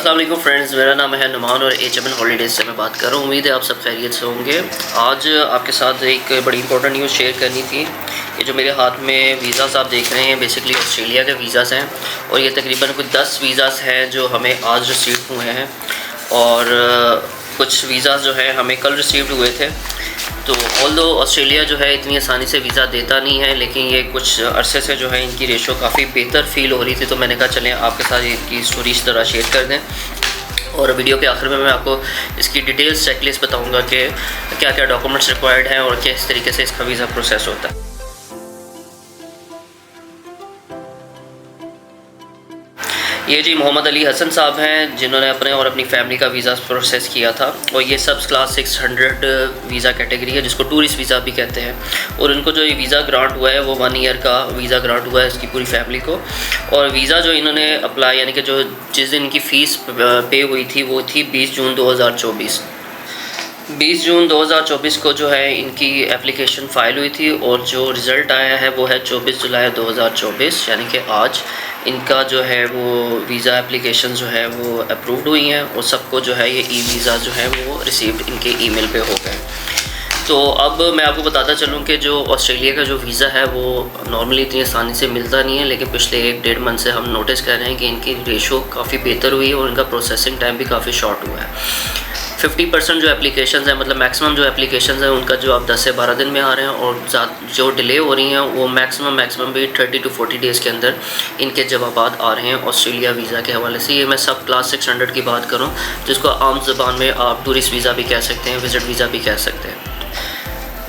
अस्सलाम वालेकुम फ्रेंड्स, मेरा नाम है नुमान और HMN हॉलीडेज़ से मैं बात कर रहा हूँ। उम्मीद है आप सब खैरियत से होंगे। आज आपके साथ एक बड़ी इंपॉर्टेंट न्यूज़ शेयर करनी थी। ये जो मेरे हाथ में वीज़ाज़ आप देख रहे हैं बेसिकली ऑस्ट्रेलिया के वीज़ाज़ हैं और ये तकरीबन कुछ 10 वीज़ाज़ हैं जो हमें आज रिसीव हुए हैं और कुछ वीज़ाज़ जो है हमें कल रिसीव हुए थे। तो ऑल्दो ऑस्ट्रेलिया जो है इतनी आसानी से वीज़ा देता नहीं है, लेकिन ये कुछ अरसे से जो है इनकी रेशो काफ़ी बेहतर फ़ील हो रही थी, तो मैंने कहा चलें आपके साथ इनकी स्टोरी इस तरह शेयर कर दें। और वीडियो के आखिर में मैं आपको इसकी डिटेल्स चेकलिस्ट बताऊंगा कि क्या क्या डॉक्यूमेंट्स रिक्वायर्ड हैं और किस तरीके से इसका वीज़ा प्रोसेस होता है। ये जी मोहम्मद अली हसन साहब हैं जिन्होंने अपने और अपनी फैमिली का वीज़ा प्रोसेस किया था और ये सब क्लास 600 वीज़ा कैटेगरी है जिसको टूरिस्ट वीज़ा भी कहते हैं। और इनको जो ये वीज़ा ग्रांट हुआ है वो 1 ईयर का वीज़ा ग्रांट हुआ है इसकी पूरी फैमिली को। और वीज़ा जो इन्होंने अप्लाई यानी कि जो जिस दिन इनकी फ़ीस पे हुई थी वो थी 20 जून 2024। 20 जून 2024 को जो है इनकी एप्लीकेशन फ़ाइल हुई थी और जो रिज़ल्ट आया है वो है 24 जुलाई 2024, यानी कि आज इनका जो है वो वीज़ा एप्लीकेशन जो है वो अप्रूव्ड हुई हैं और सबको जो है ये वीज़ा जो है वो रिसीव्ड इनके ईमेल पे हो गए। तो अब मैं आपको बताता चलूँ कि जो ऑस्ट्रेलिया का जो वीज़ा है वो नॉर्मली इतनी आसानी से मिलता नहीं है, लेकिन पिछले 1-1.5 मंथ से हम नोटिस कर रहे हैं कि इनकी रेशो काफ़ी बेहतर हुई है और इनका प्रोसेसिंग टाइम भी काफ़ी शॉर्ट हुआ है। 50% जो एप्लीकेशंस हैं, मतलब मैक्सिमम जो एप्लीकेशंस हैं उनका जो अब 10 से 12 दिन में आ रहे हैं और जो डिले हो रही हैं वो मैक्सिमम भी 30 to 40 डेज़ के अंदर इनके जवाबात आ रहे हैं ऑस्ट्रेलिया वीज़ा के हवाले से। ये मैं सब क्लास 600 की बात करूं जिसको आम ज़बान में आप टूरिस्ट वीज़ा भी कह सकते हैं, विज़िट वीज़ा भी कह सकते हैं।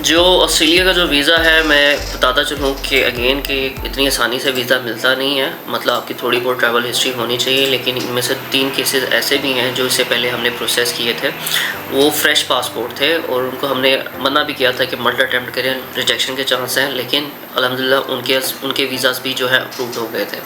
जो ऑस्ट्रेलिया का जो वीज़ा है मैं बताता चलूँ कि अगेन कि इतनी आसानी से वीज़ा मिलता नहीं है, मतलब आपकी थोड़ी बहुत ट्रैवल हिस्ट्री होनी चाहिए। लेकिन इनमें से 3 केसेस ऐसे भी हैं जो इससे पहले हमने प्रोसेस किए थे, वो फ्रेश पासपोर्ट थे और उनको हमने मना भी किया था कि मल्टी अटैम्प्ट करें, रिजेक्शन के चांस हैं, लेकिन अल्हम्दुलिल्लाह उनके वीज़ाज़ भी जो है अप्रूव्ड हो गए थे।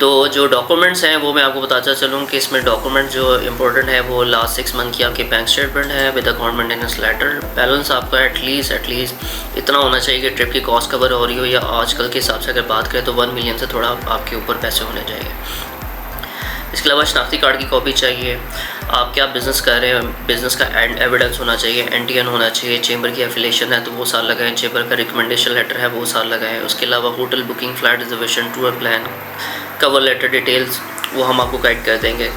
तो जो डॉक्यूमेंट्स हैं वो मैं आपको बताता चलूँ कि इसमें डॉक्यूमेंट जो इंपॉर्टेंट है वो लास्ट 6 मंथ की आपकी बैंक स्टेटमेंट है with government maintenance letter. Balance आपका एटलीस्ट इतना होना चाहिए कि ट्रिप की कॉस्ट कवर हो रही हो, या आजकल के हिसाब से अगर बात करें तो 1 मिलियन से थोड़ा आपके ऊपर पैसे होने चाहिए। इसके अलावा शनाख्ती कार्ड की कॉपी चाहिए। आप क्या बिज़नेस कर रहे हैं, बिज़नेस का एविडेंस होना चाहिए, NTN होना चाहिए। चेंबर की एफिलेशन है तो वो साल लगाएं, चेंबर का रिकमेंडेशन लेटर है वो साल लगाएं। उसके अलावा hotel booking, flight reservation, tour plan, cover letter details वो हम आपको गाइड कर देंगे।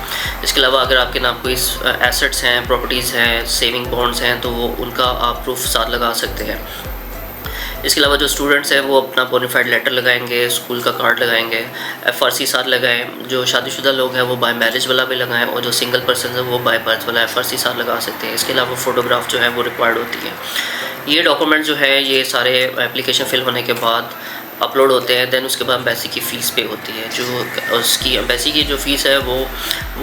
इसके अलावा अगर आपके नाम कोई एसेट्स हैं, प्रॉपर्टीज़ हैं, सेविंग बॉन्ड्स हैं तो वो उनका आप प्रूफ साथ लगा सकते हैं। इसके अलावा जो स्टूडेंट्स हैं वो अपना बोनाफाइड लेटर लगाएंगे, स्कूल का कार्ड लगाएंगे, FRC साथ लगाएं। जो शादीशुदा लोग हैं वो बाय मैरिज वाला भी लगाएं और जो सिंगल पर्सन है वो बाय बर्थ वाला FRC साथ लगा सकते हैं। इसके अलावा फ़ोटोग्राफ जो है वो रिक्वायर्ड होती है। ये डॉक्यूमेंट जो है ये सारे एप्लीकेशन फिल होने के बाद अपलोड होते हैं। दैन उसके बाद एम्बेसी की फ़ीस पे होती है। जो उसकी एम्बेसी की जो फ़ीस है वो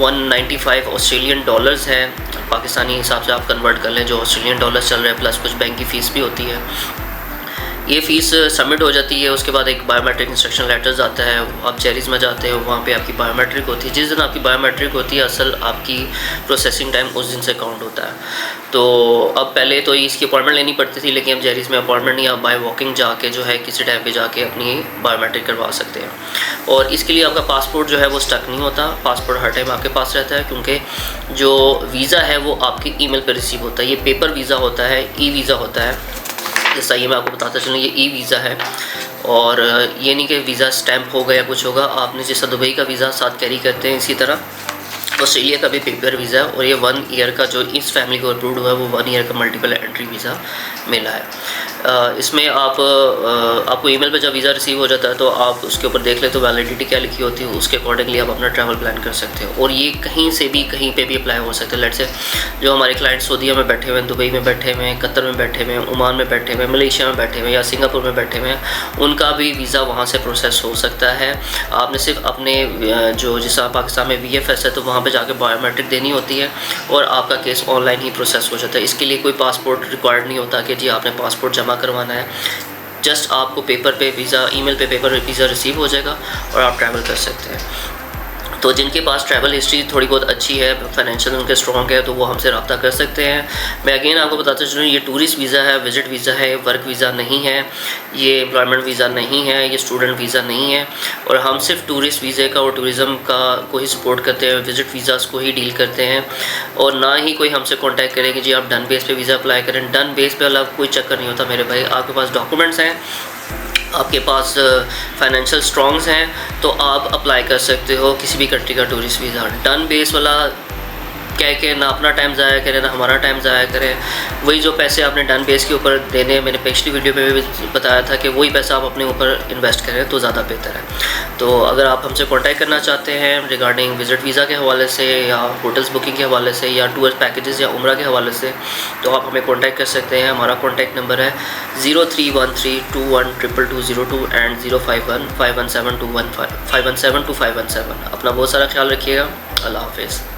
195 ऑस्ट्रेलियन डॉलर्स है। पाकिस्तानी हिसाब से आप कन्वर्ट कर लें, जो ऑस्ट्रेलियन डॉलर्स चल रहे हैं, प्लस कुछ बैंक की फ़ीस भी होती है। ये फ़ीस सबमिट हो जाती है। उसके बाद एक बायोमेट्रिक इंस्ट्रक्शन लेटर्स आता है, आप चेरीज़ में जाते हो, वहाँ पे आपकी बायोमेट्रिक होती है। जिस दिन आपकी बायोमेट्रिक होती है असल आपकी प्रोसेसिंग टाइम उस दिन से काउंट होता है। तो अब पहले तो इसकी अपॉइंटमेंट लेनी पड़ती थी, लेकिन अब जेरीज़ में अपॉइंटमेंट नहीं, आप बाय वॉकिंग जाके जो है किसी टाइम पे जाके अपनी बायोमेट्रिक करवा सकते हैं। और इसके लिए आपका पासपोर्ट जो है वो स्टक नहीं होता, पासपोर्ट हर टाइम आपके पास रहता है, क्योंकि जो वीज़ा है वो आपके ईमेल पर रिसीव होता है। ये पेपर वीज़ा होता है, वीज़ा होता है। जैसा ये मैं आपको बताता चलूँ, ये वीज़ा है और ये नहीं कि वीज़ा स्टैम्प होगा या कुछ होगा। आपने जैसा दुबई का वीज़ा साथ कैरी करते हैं इसी तरह ऑस्ट्रेलिया का भी पेपर वीज़ा है और ये 1 ईयर का जो इस फैमिली को अप्रूव्ड हुआ है वो 1 ईयर का मल्टीपल एंट्री वीज़ा मिला है। इसमें आपको ईमेल पे जब वीज़ा रिसीव हो जाता है तो आप उसके ऊपर देख ले तो वैलिडिटी क्या लिखी होती है, उसके अकॉर्डिंगली आप अपना ट्रैवल प्लान कर सकते हो। और ये कहीं से भी कहीं पे भी अप्लाई हो सकता है। लेट्स से जो हमारे क्लाइंट सऊदीया में बैठे हुए हैं, दुबई में बैठे हुए हैं, कतर में बैठे हुए हैं, ओमान में बैठे हुए हैं, मलेशिया में बैठे हुए हैं या सिंगापुर में बैठे हुए हैं, उनका भी वीज़ा वहाँ से प्रोसेस हो सकता है। आपने सिर्फ अपने जो जैसा पाकिस्तान में VFS है तो वहाँ पर जाकर बायोमेट्रिक देनी होती है और आपका केस ऑनलाइन ही प्रोसेस हो जाता है। इसके लिए कोई पासपोर्ट रिक्वायर्ड नहीं होता कि जी आपने पासपोर्ट जमा करवाना है। जस्ट आपको पेपर पे वीज़ा, ईमेल पे पेपर वीज़ा रिसीव हो जाएगा और आप ट्रैवल कर सकते हैं। तो जिनके पास ट्रैवल हिस्ट्री थोड़ी बहुत अच्छी है, फाइनेंशियल उनके स्ट्रॉन्ग है, तो वो हमसे रब्ता कर सकते हैं। मैं अगेन आपको बताता चलूँ, ये टूरिस्ट वीज़ा है, विज़िट वीज़ा है, वर्क वीज़ा नहीं है, ये एम्प्लॉयमेंट वीज़ा नहीं है, ये स्टूडेंट वीज़ा नहीं है। और हम सिर्फ टूरिस्ट वीज़े का और टूरिज़म का को ही सपोर्ट करते हैं, विज़िट वीज़ाज़ को ही डील करते हैं। और ना ही कोई हमसे कॉन्टैक्ट करे कि जी आप डन बेस पे वीज़ा अप्लाई करें। डन बेस पे वाला कोई चक्कर नहीं होता मेरे भाई। आपके पास डॉक्यूमेंट्स हैं, आपके पास फाइनेंशियल स्ट्रॉन्ग्स हैं, तो आप अप्लाई कर सकते हो किसी भी कंट्री का टूरिस्ट वीज़ा। डन बेस वाला कह के ना अपना टाइम ज़ाया करें ना हमारा टाइम ज़ाया करें। वही जो पैसे आपने डन बेस के ऊपर देने, मैंने पिछली वीडियो में भी बताया था कि वही पैसा आप अपने ऊपर इन्वेस्ट करें तो ज़्यादा बेहतर है। तो अगर आप हमसे कॉन्टैक्ट करना चाहते हैं रिगार्डिंग विज़िट वीज़ा के हवाले से या होटल्स बुकिंग के हवाले से या टूर पैकेजेस या उम्रा के हवाले से, तो आप हमें कॉन्टैक्ट कर सकते हैं। हमारा कॉन्टैक्ट नंबर है 0313212202 एंड 0515172517। अपना बहुत सारा ख्याल रखिएगा। अल्लाह हाफिज़।